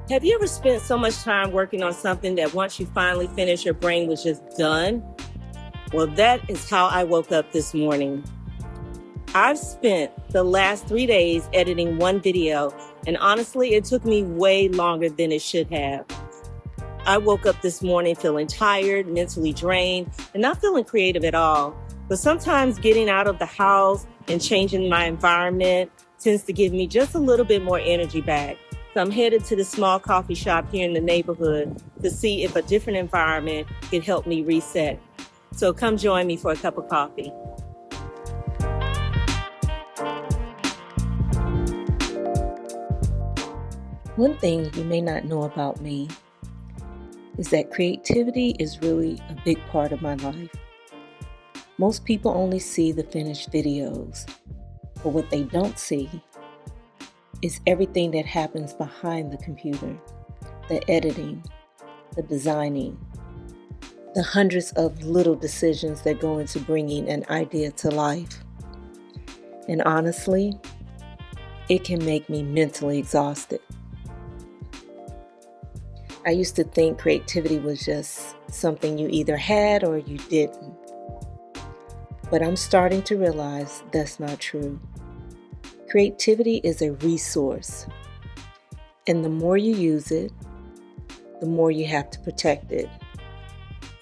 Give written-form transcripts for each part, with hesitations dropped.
Have you ever spent so much time working on something that once you finally finished, your brain was just done? Well, that is how I woke up this morning. I've spent the last 3 days editing one video, and honestly, it took me way longer than it should have. I woke up this morning feeling tired, mentally drained, and not feeling creative at all. But sometimes getting out of the house and changing my environment tends to give me just a little bit more energy back. So I'm headed to the small coffee shop here in the neighborhood to see if a different environment could help me reset. So come join me for a cup of coffee. One thing you may not know about me is that creativity is really a big part of my life. Most people only see the finished videos, but what they don't see is everything that happens behind the computer, the editing, the designing, the hundreds of little decisions that go into bringing an idea to life. And honestly, it can make me mentally exhausted. I used to think creativity was just something you either had or you didn't. But I'm starting to realize that's not true. Creativity is a resource, and the more you use it, the more you have to protect it.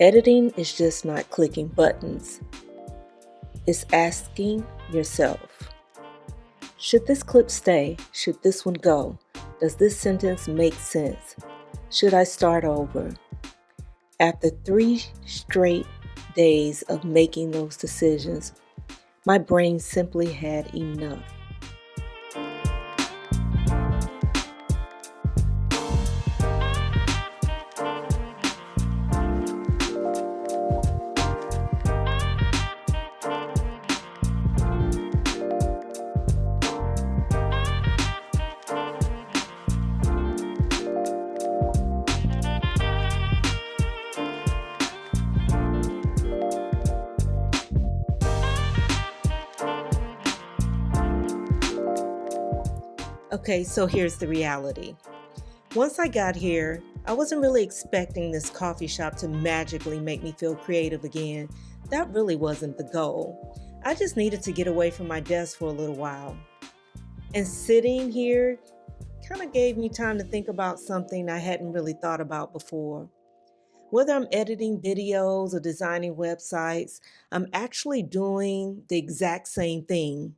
Editing is just not clicking buttons. It's asking yourself, should this clip stay? Should this one go? Does this sentence make sense? Should I start over? After 3 straight days of making those decisions, my brain simply had enough. Okay, so here's the reality. Once I got here, I wasn't really expecting this coffee shop to magically make me feel creative again. That really wasn't the goal. I just needed to get away from my desk for a little while. And sitting here kind of gave me time to think about something I hadn't really thought about before. Whether I'm editing videos or designing websites, I'm actually doing the exact same thing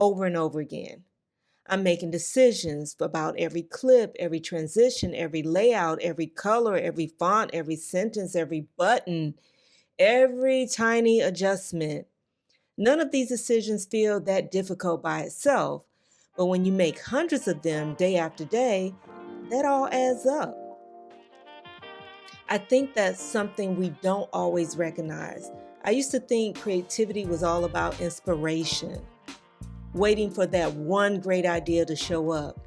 over and over again. I'm making decisions about every clip, every transition, every layout, every color, every font, every sentence, every button, every tiny adjustment. None of these decisions feel that difficult by itself, but when you make hundreds of them day after day, that all adds up. I think that's something we don't always recognize. I used to think creativity was all about inspiration, waiting for that one great idea to show up.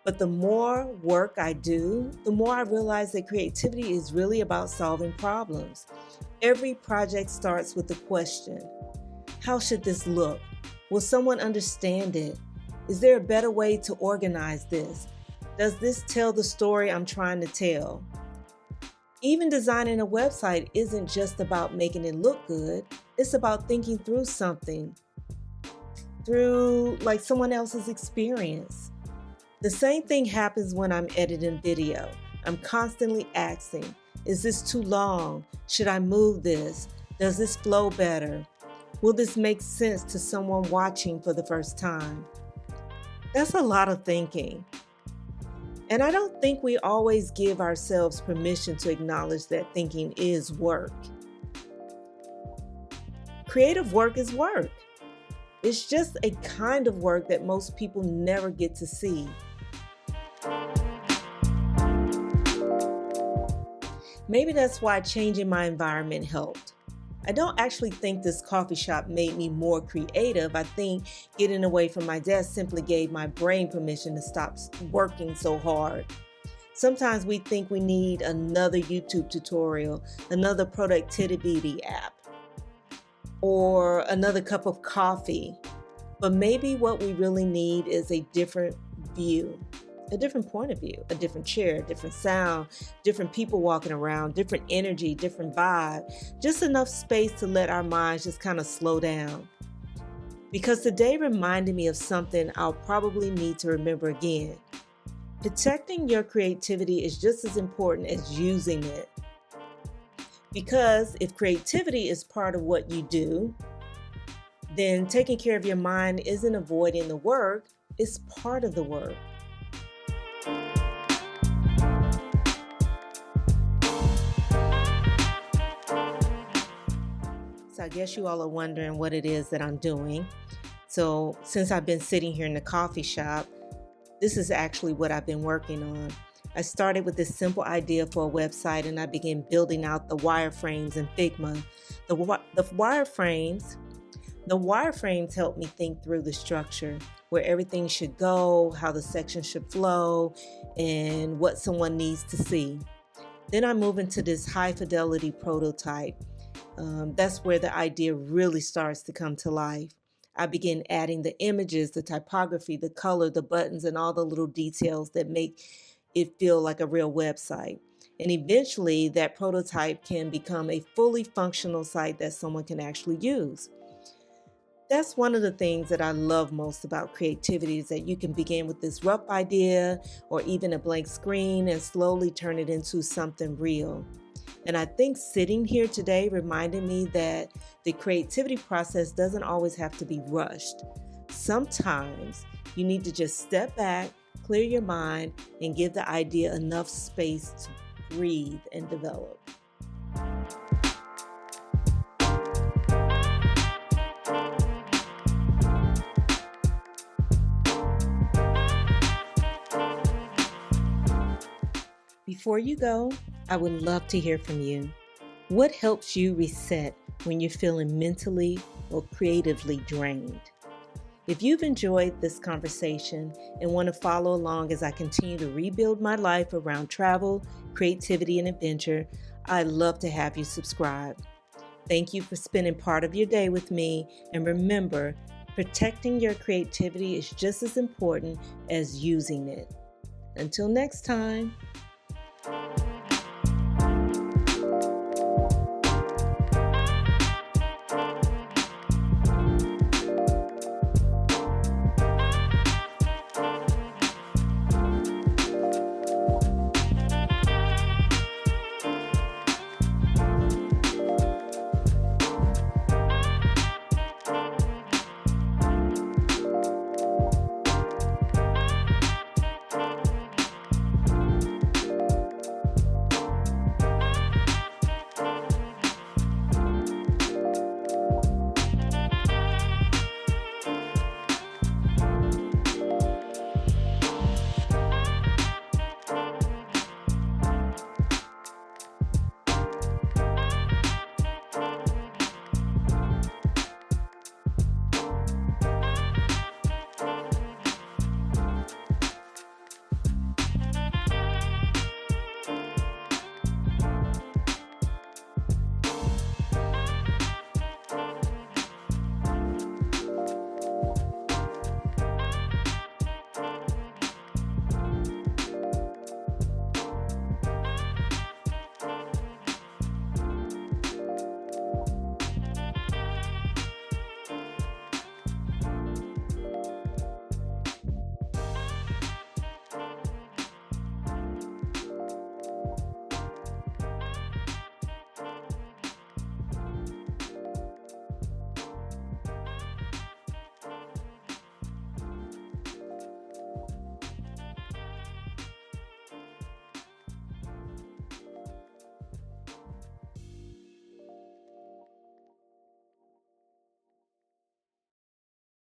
But the more work I do, the more I realize that creativity is really about solving problems. Every project starts with the question, how should this look? Will someone understand it? Is there a better way to organize this? Does this tell the story I'm trying to tell? Even designing a website isn't just about making it look good. It's about thinking through something, through like someone else's experience. The same thing happens when I'm editing video. I'm constantly asking, is this too long? Should I move this? Does this flow better? Will this make sense to someone watching for the first time? That's a lot of thinking. And I don't think we always give ourselves permission to acknowledge that thinking is work. Creative work is work. It's just a kind of work that most people never get to see. Maybe that's why changing my environment helped. I don't actually think this coffee shop made me more creative. I think getting away from my desk simply gave my brain permission to stop working so hard. Sometimes we think we need another YouTube tutorial, another productivity app, or another cup of coffee. But maybe what we really need is a different view, a different point of view, a different chair, different sound, different people walking around, different energy, different vibe, just enough space to let our minds just kind of slow down. Because today reminded me of something I'll probably need to remember again. Protecting your creativity is just as important as using it. Because if creativity is part of what you do, then taking care of your mind isn't avoiding the work, it's part of the work. So I guess you all are wondering what it is that I'm doing. So since I've been sitting here in the coffee shop, this is actually what I've been working on. I started with this simple idea for a website and I began building out the wireframes in Figma. The wireframes help me think through the structure, where everything should go, how the section should flow, and what someone needs to see. Then I move into this high fidelity prototype. That's where the idea really starts to come to life. I begin adding the images, the typography, the color, the buttons, and all the little details that make it feel like a real website. And eventually that prototype can become a fully functional site that someone can actually use. That's one of the things that I love most about creativity, is that you can begin with this rough idea or even a blank screen and slowly turn it into something real. And I think sitting here today reminded me that the creativity process doesn't always have to be rushed. Sometimes you need to just step back, clear your mind, and give the idea enough space to breathe and develop. Before you go, I would love to hear from you. What helps you reset when you're feeling mentally or creatively drained? If you've enjoyed this conversation and want to follow along as I continue to rebuild my life around travel, creativity, and adventure, I'd love to have you subscribe. Thank you for spending part of your day with me, and remember, protecting your creativity is just as important as using it. Until next time.